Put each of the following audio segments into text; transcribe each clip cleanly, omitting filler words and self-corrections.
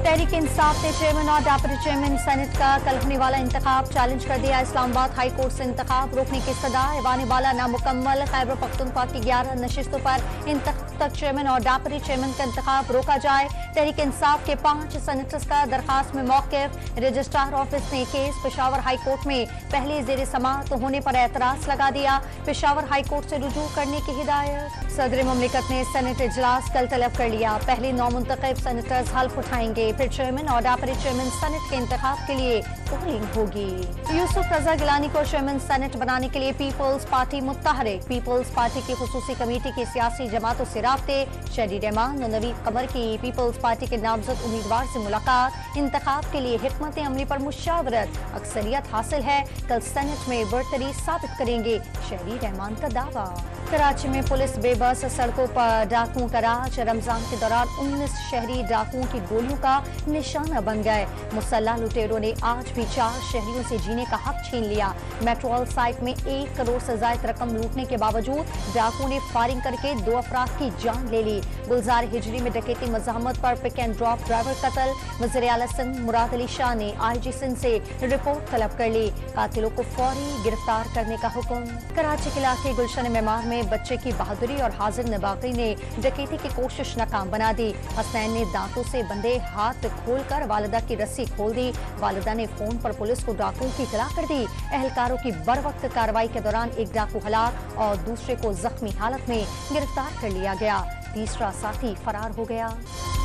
तहरीक इंसाफ ने चेयरमैन और deputy chairman senate का कल होने वाला इंतखाब चैलेंज कर दिया। इस्लामाबाद हाई कोर्ट से इंतखाब रोकने की सदा। ऐवान बाला नामुकम्मल। खैबर पख्तूनख्वा की 11 नशिस्तों पर इंतखाब तक चेयरमैन और डेप्यूटी चेयरमैन का इंतखाब रोका जाए। तहरीक इंसाफ के 5 सेनेटर्स का दरखास्त में मौक़िफ। रजिस्ट्रार ऑफिस ने केस पेशावर हाई कोर्ट में पहले जेर समाअत होने पर एतराज लगा दिया। पेशावर हाई कोर्ट से रुजू करने की हिदायत। सदर मुमलिकत ने सेनेट इजलास कल तलब कर लिया। पहले 9 मुंतखब सेनेटर्स हल्फ उठाएंगे, फिर चेयरमैन और डेप्यूटी चेयरमैन सेनेट के इंतखाब के लिए पोलिंग होगी। यूसुफ रजा गिलानी को चेयरमैन सेनेट बनाने के लिए पीपल्स पार्टी मुत्तहरिक। पीपल्स पार्टी की खुसूसी कमेटी की सियासी जमातों से राब्ते। शहरी रहमान और नवीद कमर की पीपल्स पार्टी के नामजद उम्मीदवार से मुलाकात। इंतखाब के लिए हिकमत अमली पर मुशावरत। अक्सरियत हासिल है, कल सेनेट में बरतरी साबित करेंगे, शहरी रहमान का दावा। कराची में पुलिस बेबस सड़कों पर डाकुओं का राज। रमजान के दौरान 19 शहरी डाकुओं की गोलियों का निशाना बन गए। मुसल्लह लुटेरों ने आज भी 4 शहरियों से जीने का हक छीन लिया। मेट्रोल साइट में 1 करोड़ से ज्यादा रकम लूटने के बावजूद डाकुओं ने फायरिंग करके 2 अफराद की जान ले ली। गुलजार हिजरी में डकैती मज़ाहमत पर पिक एंड ड्रॉप ड्राइवर कत्ल। वज़ीर आला सिंध मुराद अली शाह ने IG सिंध से रिपोर्ट तलब कर ली। कातिलों को फौरी गिरफ्तार करने का हुक्म। कराची के इलाके गुलशन मेमार में बच्चे की बहादुरी और हाजिर नबागी ने डकैती की कोशिश नाकाम बना दी। हसनैन ने दांतों से बंधे हाथ खोलकर वालिदा की रस्सी खोल दी। वालिदा ने फोन पर पुलिस को डाकुओं की इत्तला कर दी। एहलकारों की बरवक्त कार्रवाई के दौरान एक डाकू हलाक और दूसरे को जख्मी हालत में गिरफ्तार कर लिया गया। तीसरा साथी फरार हो गया।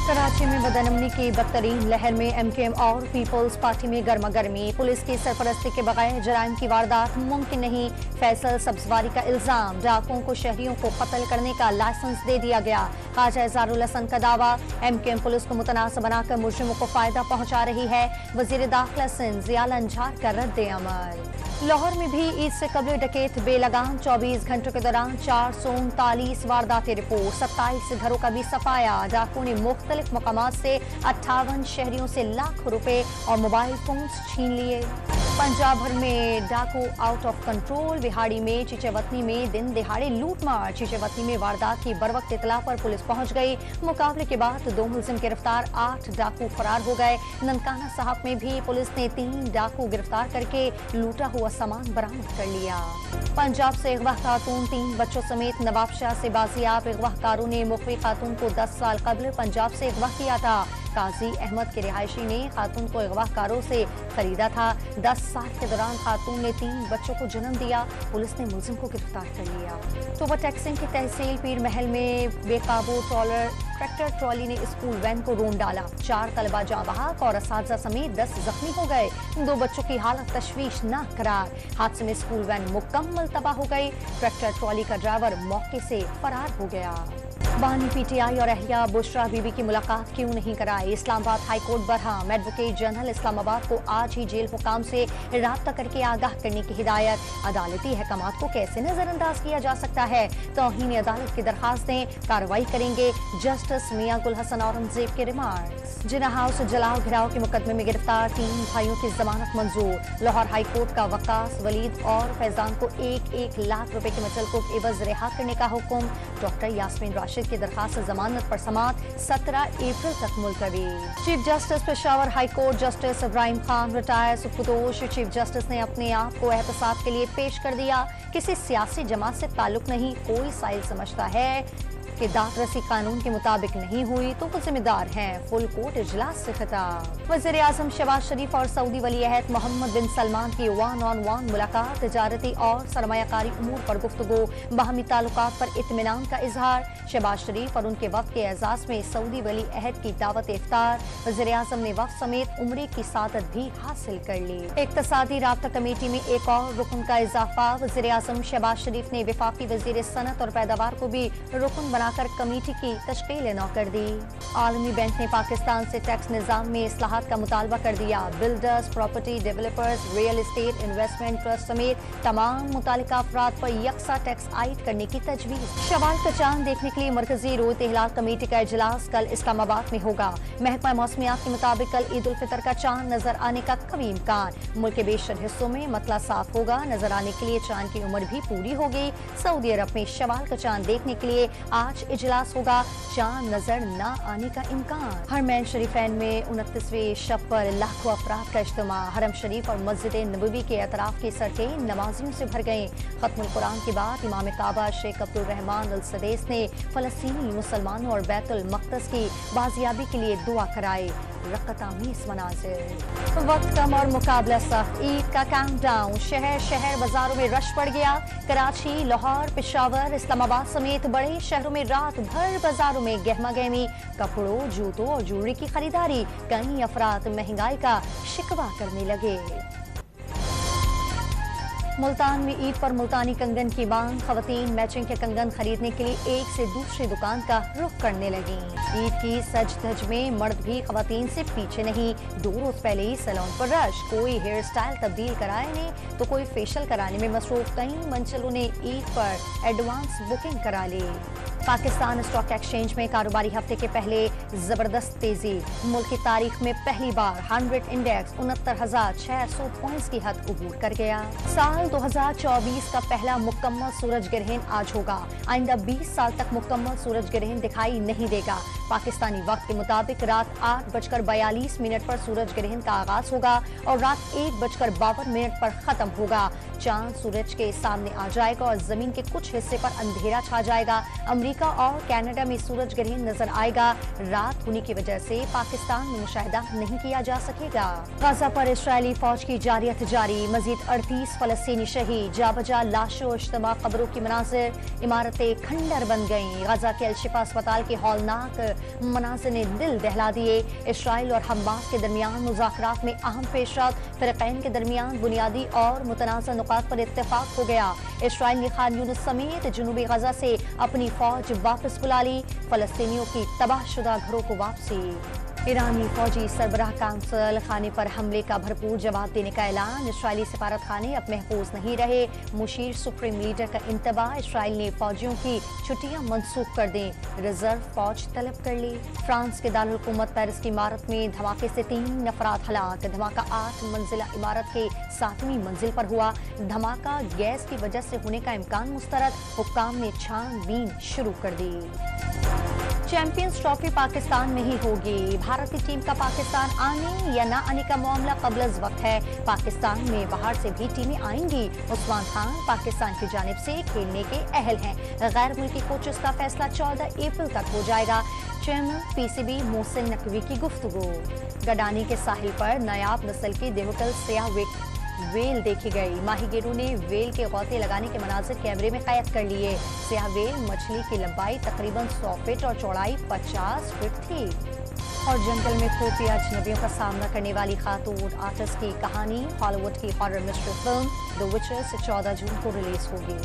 कराची में बदअमनी की बदतरीन लहर में MKM और पीपल्स पार्टी में गर्मा गर्मी। पुलिस की सरपरस्ती के बगैर जराइम की वारदात मुमकिन नहीं। फैसल सब्जवारी का इल्जाम। डाकुओं को शहरियों को कत्ल करने का लाइसेंस दे दिया गया। ख्वाजा इज़हारुल हसन का दावा। MKM पुलिस को मुतनाज़ बनाकर मुजरिमों को फायदा पहुंचा रही है। वजीर दाखिला सिंध ज़ियाल अंजार का रद्द अमल। लाहौर में भी ईद से कबल डकैत बेलगाम। 24 घंटों के दौरान 439 वारदातें रिपोर्ट। 27 घरों का भी सफाया। डाकुओं ने मुख्तलिफ मकामात से 58 शहरियों से लाखों रुपए और मोबाइल फोन छीन लिए। पंजाब भर में डाकू आउट ऑफ कंट्रोल। बिहाड़ी में चीचेवतनी में दिन दिहाड़े लूटमार। चीचेवतनी में वारदात की बरवक्त इतला पर पुलिस पहुंच गई। मुकाबले के बाद 2 मुलजिम गिरफ्तार, 8 डाकू फरार हो गए। ननकाना साहब में भी पुलिस ने 3 डाकू गिरफ्तार करके लूटा हुआ सामान बरामद कर लिया। पंजाब से अगवा खातून 3 बच्चों समेत नवाबशाह से बाजियाब। अगवाकारों ने मुखवी खातून को 10 साल कबल पंजाब से अगवा किया था। काजी अहमद के रिहायशी ने खातून को अगवाकारों से खरीदा था। 10 साल के दौरान खातून ने 3 बच्चों को जन्म दिया। पुलिस ने मुलजिम को गिरफ्तार कर लिया। तो टैक्सिंग की तहसील पीर महल में बेकाबू ट्रैक्टर ट्रॉली ने स्कूल वैन को रोन डाला। 4 तलबा जाँ बहक और असातिज़ा समेत 10 जख्मी हो गए। 2 बच्चों की हालत तशवीशनाक करार। हादसे में स्कूल वैन मुकम्मल तबाह हो गई। ट्रैक्टर ट्रॉली का ड्राइवर मौके से फरार हो गया। बानी PTI और अहलिया बुशरा बीबी की मुलाकात क्यों नहीं कराई? Islamabad high court Barham. Advocate general Islamabad को आज ही जेल हुकाम से राब्ता करके आगाह करने की हिदायत। अदालती अहकामात को कैसे नजरअंदाज किया जा सकता है? तौहीन अदालत की दरखास्त दें, कार्रवाई करेंगे। जस्टिस मियां गुल हसन औरंगजेब के रिमार्क्स। जिना हाउस जलाओ घिराव के मुकदमे में गिरफ्तार 3 भाइयों की जमानत मंजूर। लाहौर हाई कोर्ट का वकास वलीद और फैजान को 1-1 लाख रुपए के मुचलको एवज रिहा करने का हुक्म। डॉक्टर यास्मीन राशिद की दरखास्त जमानत पर समाअत 17 अप्रैल तक मुलतवी। Chief justice Peshawar high court justice Ibrahim Khan retire सुपुदोश। चीफ जस्टिस ने अपने आप को एहतसाब के लिए पेश कर दिया। किसी सियासी जमात से ताल्लुक नहीं। कोई साइल समझता है कि दादरसी कानून के मुताबिक नहीं हुई तो वो जिम्मेदार हैं। फुल कोर्ट इजलास से खिताब। वज़ीर आज़म शहबाज शरीफ और सऊदी वली अहद मोहम्मद बिन सलमान की 1-on-1 मुलाकात। तिजारती और सरमायाकारी उमूर पर गुफ्तगू। बाहमी ताल्लुकात पर इत्मीनान का इजहार। शहबाज शरीफ और उनके वफ़द के एजाज़ में सऊदी वली अहद की दावत इफ्तार। वज़ीर आज़म ने वफ़द समेत उम्रे की सादत भी हासिल कर ली। इक़्तिसादी राब्ता कमेटी में एक और रुकन का इजाफा। वज़ीर आज़म शहबाज शरीफ ने वफाकी वज़ीर सनत और पैदावार को भी रुकन बनाकर कमेटी की तश्कील नौ कर दी। आलमी बैंक ने पाकिस्तान से टैक्स निज़ाम में इस्लाहात का मुतालबा कर दिया। Builders, property developers, real estate investment trust समेत तमाम मुतालिका अफराद पर यकसा टैक्स आयद करने की तजवीज़। शवाल का चांद देखने के लिए मरकजी रोत इहलाल कमेटी का इजलास कल इस्लामाबाद में होगा। महकमा मौसमियात के मुताबिक कल ईद उल फितर का चांद नजर आने का कवी इम्कान। मुल्क के बेशतर हिस्सों में मतला साफ होगा। नजर आने के लिए चांद की उम्र भी पूरी होगी। सऊदी अरब में शवाल का चांद देखने के लिए आज आज इजलास होगा, चांद नजर न आने का इम्कान। हरमैन शरीफैन में 29वें शब पर लाखों अफराद का इज्तिमा। हरम शरीफ और मस्जिद नबवी के अतराफ की सड़कें नमाजियों से भर गईं। खत्मुल कुरान के बाद इमाम काबा शेख अब्दुल रहमान अल सदैस ने फलस्तीनी मुसलमानों और बैतुल मक़दस की बाजियाबी के लिए दुआ कराई। रक़त-आमीज़ मनाज़िर। वक्त कम और मुकाबला सख्त। ईद का काउंटडाउन। शहर शहर बाजारों में रश बढ़ गया। कराची, लाहौर, पेशावर, इस्लामाबाद समेत बड़े शहरों में रात भर बाजारों में गहमा गहमी। कपड़ों, जूतों और ज्वेलरी की खरीदारी। कई अफराद महंगाई का शिकवा करने लगे। मुल्तान में ईद पर मुल्तानी कंगन की मांग। खवातीन मैचिंग के कंगन खरीदने के लिए एक से दूसरी दुकान का रुख करने लगी। ईद की सज धज में मर्द भी खवातीन से पीछे नहीं। 2 रोज पहले ही सैलून पर रश। कोई हेयर स्टाइल तब्दील कराने तो कोई फेशियल कराने में मसरूफ। कई मंचलों ने ईद पर एडवांस बुकिंग करा ली। पाकिस्तान स्टॉक एक्सचेंज में कारोबारी हफ्ते के पहले जबरदस्त तेजी। मुल्क की तारीख में पहली बार 100 इंडेक्स 69,600 पॉइंट्स की हद अबूर कर गया। साल 2024 का पहला मुकम्मल सूरज ग्रहण आज होगा। आइंदा 20 साल तक मुकम्मल सूरज ग्रहण दिखाई नहीं देगा। पाकिस्तानी वक्त के मुताबिक रात 8:42 पर सूरज ग्रहण का आगाज होगा और रात 1:52 पर खत्म होगा। चांद सूरज के सामने आ जाएगा और जमीन के कुछ हिस्से पर अंधेरा छा जाएगा। अमेरिका और कनाडा में सूरज ग्रहण नजर आएगा। रात होने की वजह से पाकिस्तान में मुशाहिदा नहीं किया जा सकेगा। गाजा पर इस्राएली फौज की जारियत जारी। मजीद 38 फलस्तीनी शहीद। जाबजा लाशों, इज्तिमा कब्रों की मनाजिर। इमारतें खंडर बन गईं। गाजा के अल-शिफा अस्पताल के हौलनाक मनाजिर ने दिल दहला दिए। इस्राएल और हमास के दरमियान मुज़ाकरात में अहम पेशरफ्त। फ़िरक़ैन के दरमियान बुनियादी और मुतनाज़ा नुकात पर इत्तेफाक हो गया। इस्राएल ने खान यूनिस समेत जनूबी गजा से अपनी फौज वापस बुला ली। फलस्तीनियों की तबाहशुदा घरों को वापसी। ईरानी फौजी सरबराह काउंसिल खाने पर हमले का भरपूर जवाब देने का ऐलान। इस्राएली सफारत खाने अब महफूज नहीं रहे। मुशीर सुप्रीम लीडर का इंतबाह। इस्राएल ने फौजियों की छुट्टियां मंसूख कर दें। रिजर्व फौज तलब कर ली। फ्रांस के दारुल हुकूमत पेरिस की इमारत में धमाके से 3 अफराद हलाक। धमाका 8 मंजिला इमारत के 7वीं मंजिल पर हुआ। धमाका गैस की वजह से होने का इम्कान मुस्तरद। हुक्काम ने छानबीन शुरू कर दी। चैंपियंस ट्रॉफी पाकिस्तान में ही होगी। भारतीय टीम का पाकिस्तान आने या न आने का मामला क़ब्ल वक्त है। पाकिस्तान में बाहर से भी टीमें आएंगी। उस्मान खान पाकिस्तान की जानिब से खेलने के अहल हैं। गैर मुल्की कोचेस का फैसला 14 अप्रैल तक हो जाएगा। चेयरमैन पीसीबी मोहसिन नकवी की गुफ्तगू। गडानी के साहिल पर नायाब नस्ल की देवकल सियाह वेल देखी गई। माहीगीरों ने वेल के गौते लगाने के मनाजिर कैमरे में कैद कर लिए। सियाह वेल मछली की लंबाई तकरीबन 100 फीट और चौड़ाई 50 फीट थी। और जंगल में खुफिया अजनबियों का सामना करने वाली खातून आर्टिस्ट की कहानी। हॉलीवुड की horror mystery film the witches 14 जून को रिलीज होगी।